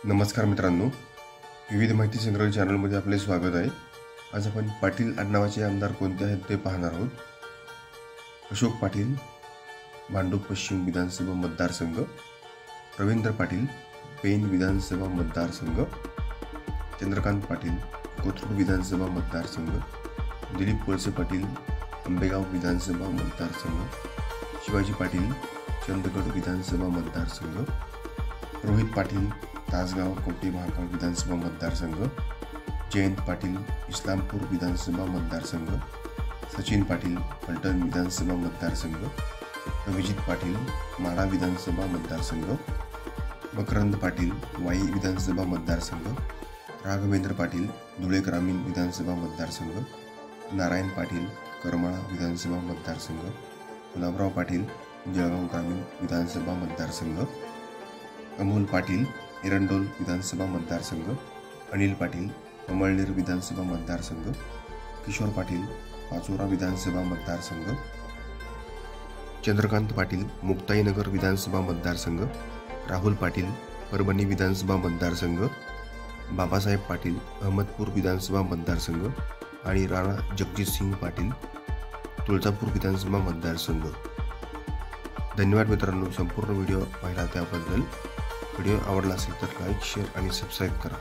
नमस्कार मित्रांनो, विविध माहिती संग्रह चॅनलमध्ये आपले स्वागत आहे। आज आपण पाटील आडनावाचे आमदार कोणते आहेत ते पाहणार आहोत। अशोक पाटील, भांडूप पश्चिम विधानसभा मतदारसंघ, रवींद्र पाटील, पेन विधानसभा मतदारसंघ, चंद्रकांत पाटील, कोथरूड विधानसभा मतदारसंघ, दिलीप वळसे पाटील, आंबेगाव विधानसभा मतदारसंघ, शिवाजी पाटील, चंदगड विधानसभा मतदारसंघ, रोहित पाटील, तासगाव कोटे महाकाळ विधानसभा मतदारसंघ, जयंत पाटील, इस्लामपूर विधानसभा मतदारसंघ, सचिन पाटील, फलटण विधानसभा मतदारसंघ, अभिजित पाटील, माढा विधानसभा मतदारसंघ, मकरंद पाटील, वाई विधानसभा मतदारसंघ, राघवेंद्र पाटील, धुळे ग्रामीण विधानसभा मतदारसंघ, नारायण पाटील, करमाळा विधानसभा मतदारसंघ, गुलाबराव पाटील, जळगाव ग्रामीण विधानसभा मतदारसंघ, अमोल पाटील, एरंडोल विधानसभा मतदारसंघ, अनिल पाटील, अमळनेर विधानसभा मतदारसंघ, किशोर पाटील, पाचोरा विधानसभा मतदारसंघ, चंद्रकांत पाटील, मुक्ताईनगर विधानसभा मतदारसंघ, राहुल पाटील, परभणी विधानसभा मतदारसंघ, बाबासाहेब पाटील, अहमदपूर विधानसभा मतदारसंघ आणि राणा जगजितसिंह पाटील, तुळजापूर विधानसभा मतदारसंघ। धन्यवाद मित्रांनो, संपूर्ण व्हिडिओ पाहिला त्याबद्दल। व्हिडिओ आवडला असेल तर लाईक, शेअर आणि सबस्क्राईब करा।